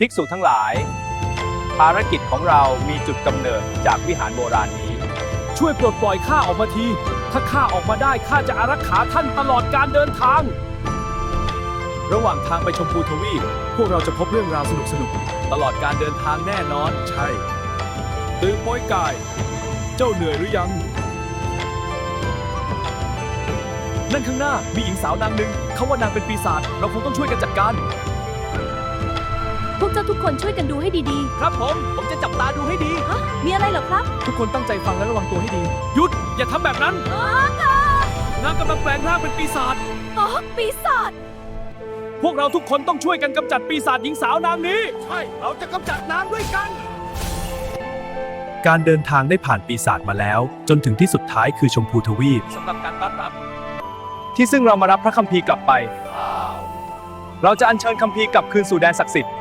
ภิกษุทั้งหลาย ภารกิจของเรามีจุดกำเนิดจากวิหารโบราณนี้ ช่วยปลดปล่อยข้าออกมาที ถ้าข้าออกมาได้ข้าจะอารักขาท่านตลอดการเดินทาง ระหว่างทางไปชมพูทวีปพวกเราจะพบเรื่องราวสนุกๆตลอดการเดินทางแน่นอน ใช่ตื่นโป้ยกาย เจ้าเหนื่อยหรือยัง นั่นข้างหน้ามีหญิงสาวนางหนึ่งเขาว่านางเป็นปีศาจเราคงต้องช่วยกันจัดการ พวกเจ้าทุกคนช่วยกันดูให้ดี ครับผมจะจับตาดูให้ดี ๆ ฮะ มีอะไรเหรอครับ ทุกคนตั้งใจฟังและระวังตัวให้ดี หยุด อย่าทำแบบนั้นนางกำลังแปลงร่างเป็นปีศาจ อ๋อ ปีศาจ พวกเราทุกคนต้องช่วยกันกำจัดปีศาจหญิงสาวนางนี้ ใช่ เราจะกำจัดนางด้วยกัน การเดินทางได้ผ่านปีศาจมาแล้ว จนถึงที่สุดท้ายคือชมพูทวีปสำหรับการต้อนรับ ที่ซึ่งเรามารับพระคัมภีร์กลับไป เราจะอัญเชิญคัมภีร์กลับคืนสู่แดนศักดิ์สิทธิ์